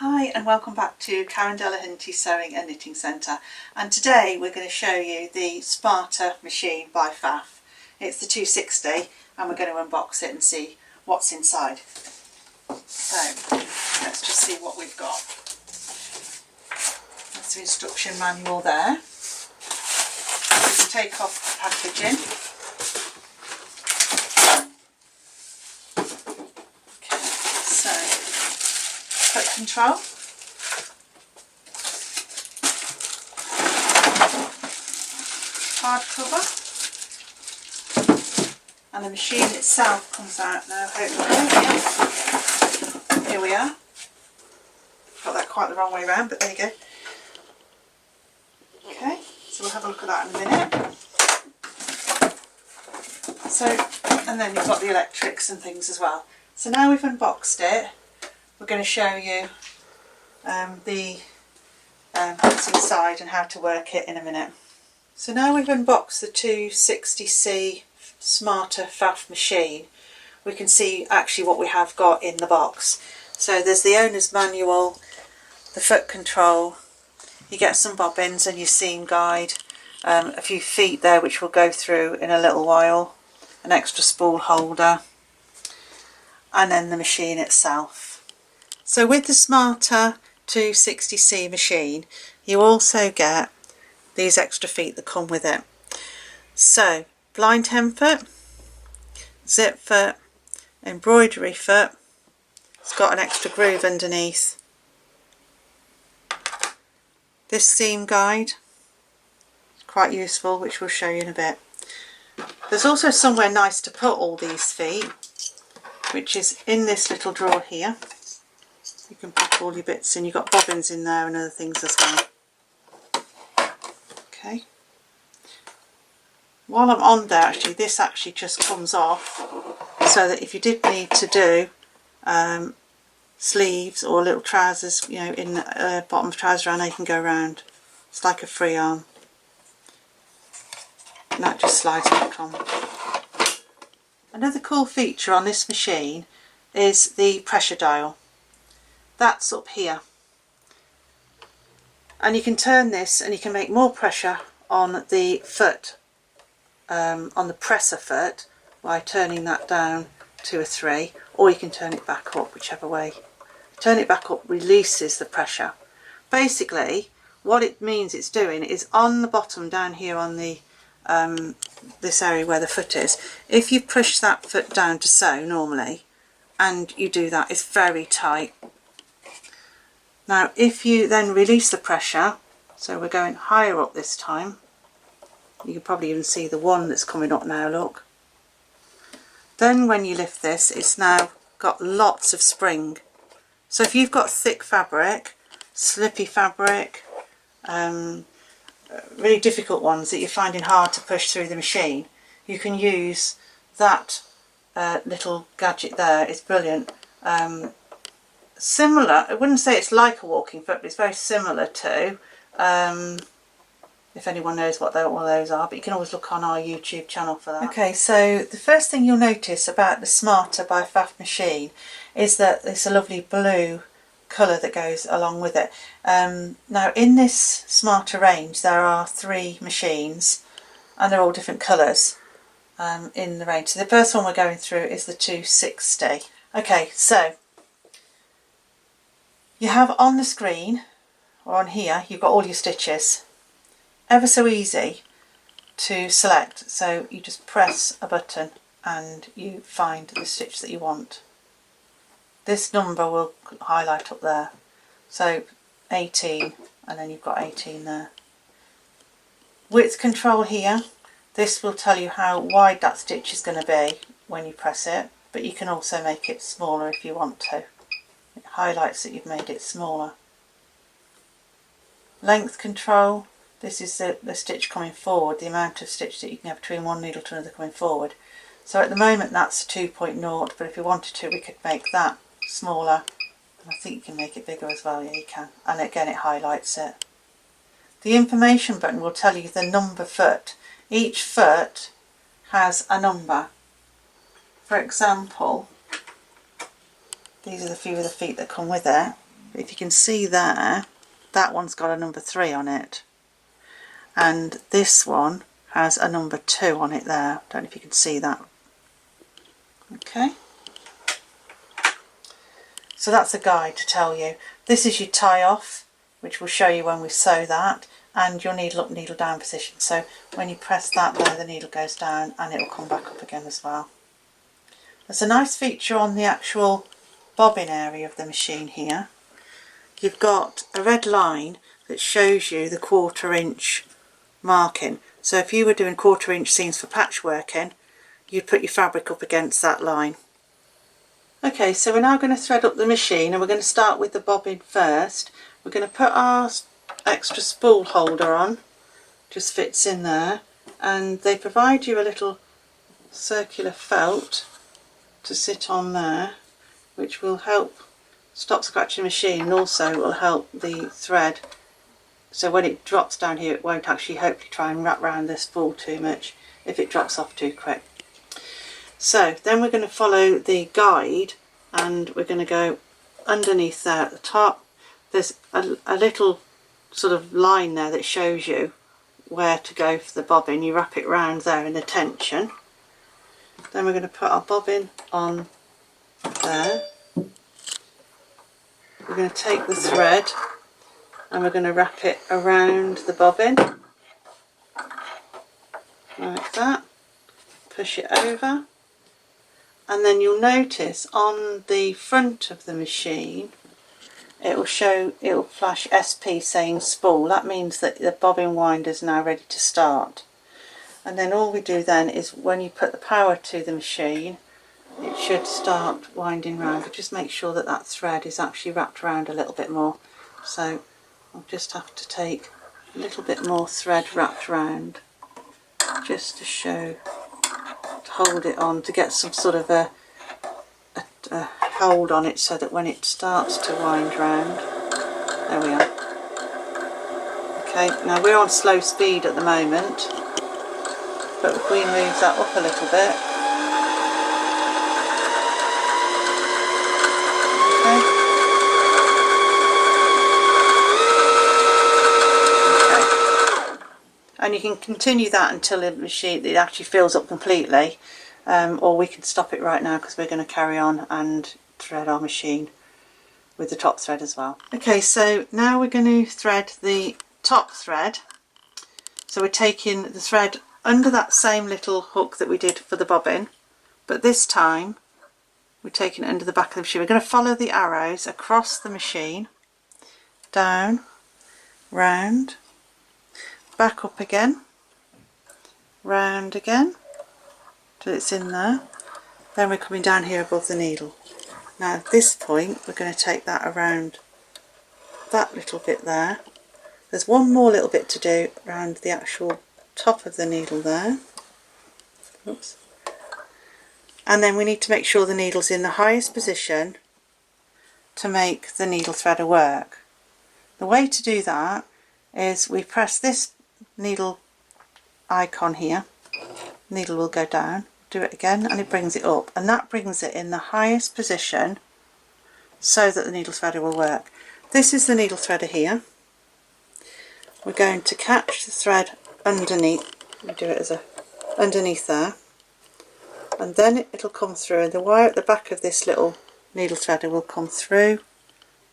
Hi and welcome back to Karen Sewing and Knitting Centre, and today we're going to show you the Smarter machine by Pfaff. It's the 260 and we're going to unbox it and see what's inside. So let's just see what we've got. That's the instruction manual there. We can take off the packaging. Okay, so foot control. Hard cover. And the machine itself comes out now, hopefully. Here we are. Got that quite the wrong way around, but there you go. Okay, so we'll have a look at that in a minute. So, and then you've got the electrics and things as well. So now we've unboxed it, we're going to show you what's inside and how to work it in a minute. So now we've unboxed the 260C Smarter Pfaff machine, we can see actually what we have got in the box. So there's the owner's manual, the foot control, you get some bobbins and your seam guide, a few feet there which we'll go through in a little while, an extra spool holder, and then the machine itself. So with the Smarter 260C machine you also get these extra feet that come with it. So blind hem foot, zip foot, embroidery foot, it's got an extra groove underneath. This seam guide is quite useful, which we'll show you in a bit. There's also somewhere nice to put all these feet, which is in this little drawer here. You can put all your bits in, you've got bobbins in there and other things as well. Okay. While I'm on there, actually, this actually just comes off, so that if you did need to do sleeves or little trousers, you know, in the bottom of trouser around, you can go around. It's like a free arm. And that just slides back on. Another cool feature on this machine is the pressure dial. That's up here. And you can turn this and you can make more pressure on the foot, on the presser foot, by turning that down to a 3, or you can turn it back up, whichever way. Turn it back up releases the pressure. Basically what it means it's doing is on the bottom down here on the this area where the foot is, if you push that foot down to sew normally and you do that, it's very tight. Now if you then release the pressure, so we're going higher up this time, you can probably even see the one that's coming up now, look. Then when you lift this, it's now got lots of spring. So if you've got thick fabric, slippy fabric, really difficult ones that you're finding hard to push through the machine, you can use that little gadget there. It's brilliant. Similar, I wouldn't say it's like a walking foot, but it's very similar to, if anyone knows what all those are, but you can always look on our YouTube channel for that. Okay, so the first thing you'll notice about the Smarter by Pfaff machine is that it's a lovely blue colour that goes along with it. Now in this Smarter range there are 3 machines and they're all different colours in the range. So the first one we're going through is the 260. Okay, so you have on the screen, or on here, you've got all your stitches. Ever so easy to select, so you just press a button and you find the stitch that you want. This number will highlight up there, so 18, and then you've got 18 there. Width control here, this will tell you how wide that stitch is going to be when you press it, but you can also make it smaller if you want to. It highlights that you've made it smaller. Length control, this is the stitch coming forward, the amount of stitch that you can have between one needle to another coming forward. So at the moment that's 2.0, but if we wanted to we could make that smaller, and I think you can make it bigger as well. Yeah, you can, and again it highlights it. The information button will tell you the number foot. Each foot has a number. For example, these are the few of the feet that come with it. if you can see there, that one's got a number 3 on it, and this one has a number 2 on it there. Don't know if you can see that. Okay, so that's a guide to tell you. This is your tie off, which will show you when we sew that, and your needle up, needle down position. So when you press that there, the needle goes down and it will come back up again as well. There's a nice feature on the actual bobbin area of the machine here. You've got a red line that shows you the 1/4 inch marking. So if you were doing 1/4 inch seams for patchworking, you'd put your fabric up against that line. Okay, so we're now going to thread up the machine, and we're going to start with the bobbin first. We're going to put our extra spool holder on, just fits in there, and they provide you a little circular felt to sit on there, which will help stop scratching the machine, and also will help the thread, so when it drops down here it won't actually hopefully try and wrap around the spool too much if it drops off too quick. So then we're going to follow the guide, and we're going to go underneath there at the top. There's a little sort of line there that shows you where to go for the bobbin. You wrap it round there in the tension. Then we're going to put our bobbin on there. We're going to take the thread and we're going to wrap it around the bobbin like that. Push it over, and then you'll notice on the front of the machine it will flash SP saying spool. That means that the bobbin winder is now ready to start. And then all we do then is when you put the power to the machine, it should start winding round. But just make sure that that thread is actually wrapped around a little bit more. So I'll just have to take a little bit more thread wrapped around, just to show, to hold it on, to get some sort of a hold on it, so that when it starts to wind round, there we are. Okay, now we're on slow speed at the moment, but if we move that up a little bit, okay, and you can continue that until the machine, it actually fills up completely, or we can stop it right now because we're going to carry on and thread our machine with the top thread as well. Okay, so now we're going to thread the top thread. So we're taking the thread under that same little hook that we did for the bobbin, but this time we're taking it under the back of the machine. We're going to follow the arrows across the machine, down, round, back up again, round again till it's in there. Then we're coming down here above the needle. Now at this point we're going to take that around that little bit there. There's one more little bit to do around the actual top of the needle there. Oops. And then we need to make sure the needle's in the highest position to make the needle threader work. The way to do that is we press this needle icon here, needle will go down, do it again, and it brings it up, and that brings it in the highest position so that the needle threader will work. This is the needle threader here. We're going to catch the thread underneath, we do it as a underneath there, and then it'll come through, and the wire at the back of this little needle threader will come through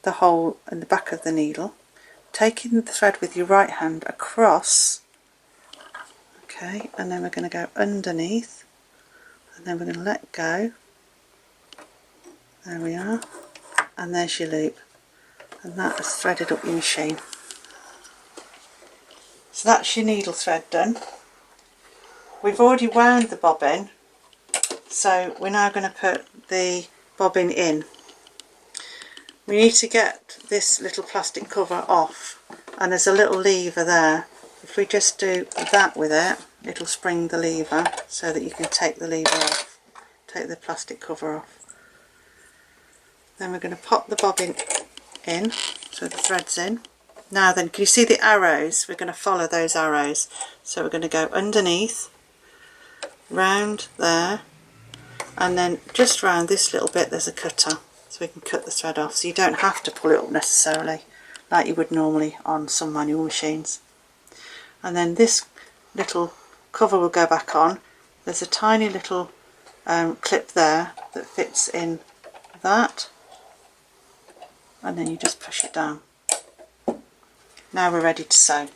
the hole in the back of the needle, taking the thread with your right hand across, okay, and then we're going to go underneath, and then we're going to let go, there we are, and there's your loop, and that has threaded up your machine. So that's your needle thread done. We've already wound the bobbin, so we're now going to put the bobbin in. We need to get this little plastic cover off, and there's a little lever there. If we just do that with it, it'll spring the lever so that you can take the lever off, take the plastic cover off. Then we're going to pop the bobbin in, so the thread's in. Now then, can you see the arrows? We're going to follow those arrows. So we're going to go underneath, round there, and then just round this little bit there's a cutter. so we can cut the thread off, so you don't have to pull it up necessarily like you would normally on some manual machines. And then this little cover will go back on. There's a tiny little clip there that fits in that, and then you just push it down. Now we're ready to sew.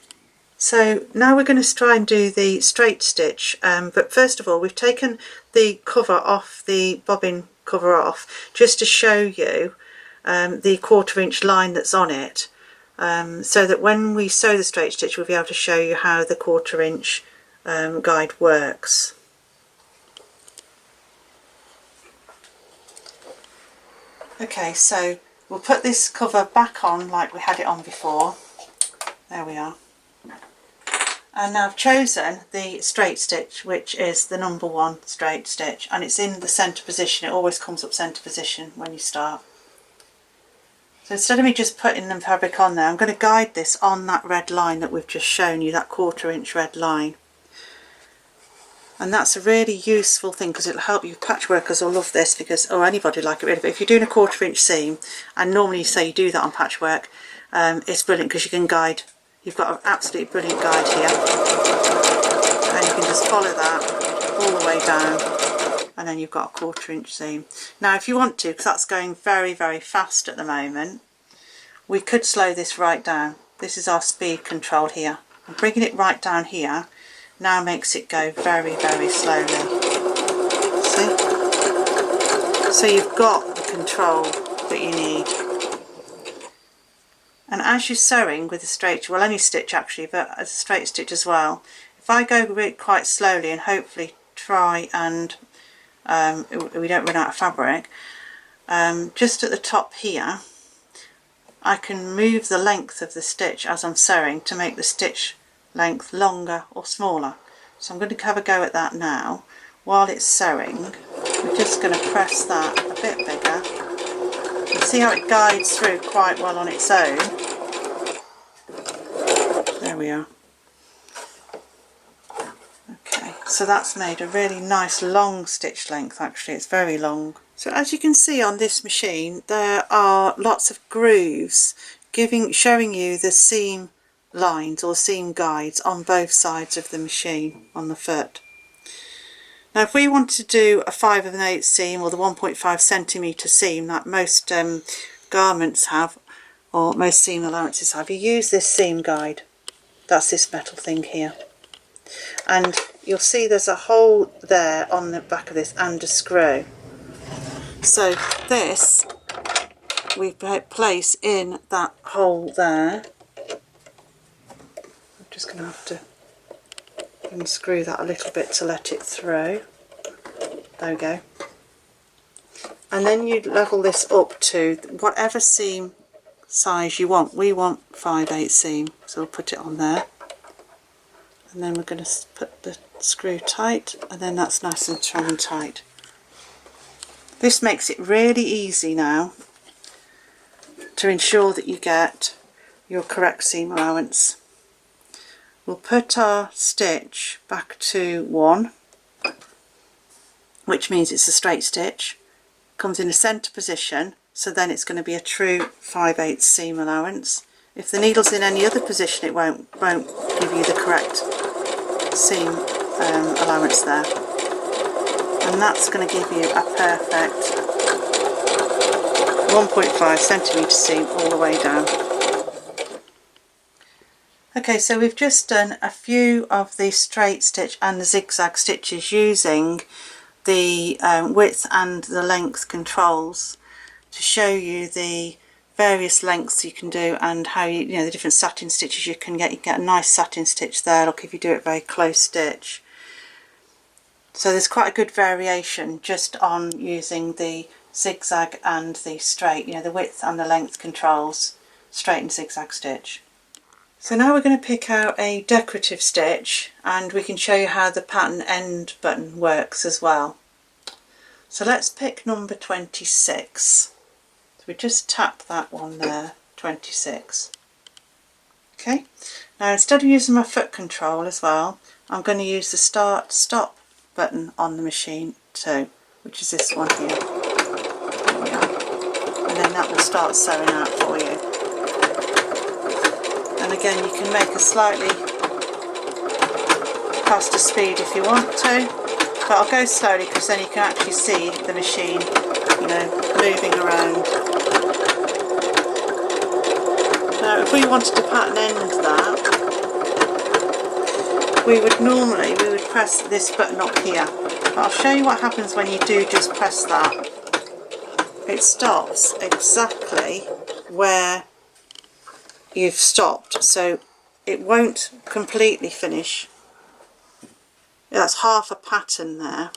So now we're going to try and do the straight stitch, but first of all we've taken the cover off, the bobbin cover off, just to show you the 1/4 inch line that's on it, so that when we sew the straight stitch we'll be able to show you how the 1/4 inch guide works. Okay, so we'll put this cover back on like we had it on before. There we are. And now I've chosen the straight stitch, which is the number 1 straight stitch, and it's in the centre position. It always comes up centre position when you start. So instead of me just putting the fabric on there, I'm going to guide this on that red line that we've just shown you, that 1/4 inch red line. And that's a really useful thing because it'll help you. Patchworkers will love this, because, or anybody like it really, but if you're doing a 1/4 inch seam, and normally you say you do that on patchwork, it's brilliant because you can guide. You've got an absolutely brilliant guide here, and you can just follow that all the way down, and then you've got a 1/4 inch seam. Now if you want to, because that's going very fast at the moment, we could slow this right down. This is our speed control here, and bringing it right down here now makes it go very slowly. See? So you've got the control that you need. And as you're sewing with a straight, well, any stitch actually, but as a straight stitch as well, if I go quite slowly and hopefully try and we don't run out of fabric, just at the top here I can move the length of the stitch as I'm sewing to make the stitch length longer or smaller. So I'm going to have a go at that now. While it's sewing, we're just going to press that a bit bigger. You see how it guides through quite well on its own. There we are. Okay, so that's made a really nice long stitch length. Actually, it's very long. So as you can see on this machine, there are lots of grooves showing you the seam lines or seam guides on both sides of the machine on the foot. Now if we want to do a 5 1/8 seam, or the 1.5 centimetre seam that most garments have, or most seam allowances have, you use this seam guide. That's this metal thing here, and you'll see there's a hole there on the back of this and a screw. So this we place in that hole there. I'm just going to have to unscrew that a little bit to let it through. There we go. And then you level this up to whatever seam size you want. We want 5 1/8 seam, so we'll put it on there. And then we're going to put the screw tight, and then that's nice and strong and tight. This makes it really easy now to ensure that you get your correct seam allowance. We'll put our stitch back to 1, which means it's a straight stitch. Comes in a centre position, so then it's going to be a true 5 1/8 seam allowance. If the needle's in any other position, it won't give you the correct seam allowance there. And that's going to give you a perfect 1.5 centimetre seam all the way down. Okay, so we've just done a few of the straight stitch and the zigzag stitches using the width and the length controls to show you the various lengths you can do, and how you know the different satin stitches you can get. You get a nice satin stitch there, look, if you do it very close stitch. So there's quite a good variation just on using the zigzag and the straight, you know, the width and the length controls, straight and zigzag stitch. So now we're going to pick out a decorative stitch, and we can show you how the pattern end button works as well. So let's pick number 26. So we just tap that one there, 26. Okay, now instead of using my foot control as well, I'm going to use the start stop button on the machine too, which is this one here. There we are. and then that will start sewing out for you. And again, you can make a slightly faster speed if you want to, but I'll go slowly because then you can actually see the machine, you know, moving around. Now if we wanted to pattern end that, we would press this button up here, but I'll show you what happens when you do just press that. It stops exactly where you've stopped, so it won't completely finish. That's half a pattern there.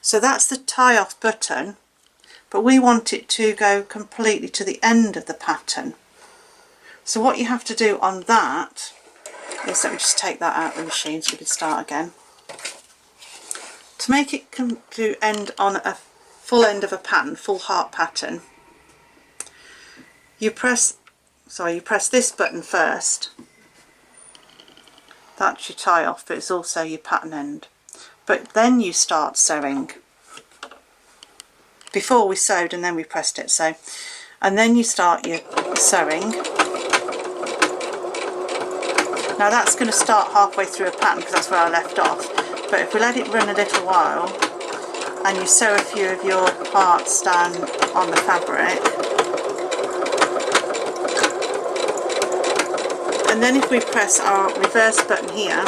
So that's the tie off button, but we want it to go completely to the end of the pattern. So what you have to do on that is, let me just take that out of the machine so we can start again. To make it come to end on a full end of a pattern, full heart pattern, you press this button first. That's your tie off, but it's also your pattern end. But then you start sewing. Before we sewed and then we pressed it, so, and then you start your sewing. Now that's going to start halfway through a pattern because that's where I left off, but if we let it run a little while and you sew a few of your parts down on the fabric, and then if we press our reverse button here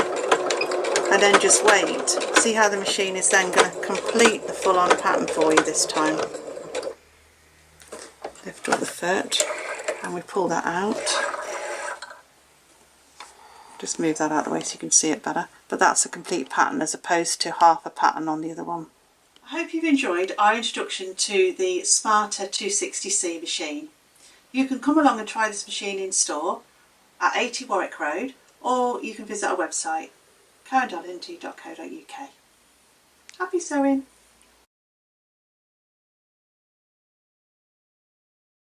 and then just wait, see how the machine is then going to complete the full on pattern for you this time. Lift up the foot and we pull that out. Just move that out of the way so you can see it better. But that's a complete pattern as opposed to half a pattern on the other one. I hope you've enjoyed our introduction to the Smarter 260C machine. You can come along and try this machine in store at 80 Warwick Road, or you can visit our website, karenunbox.co.uk. Happy sewing!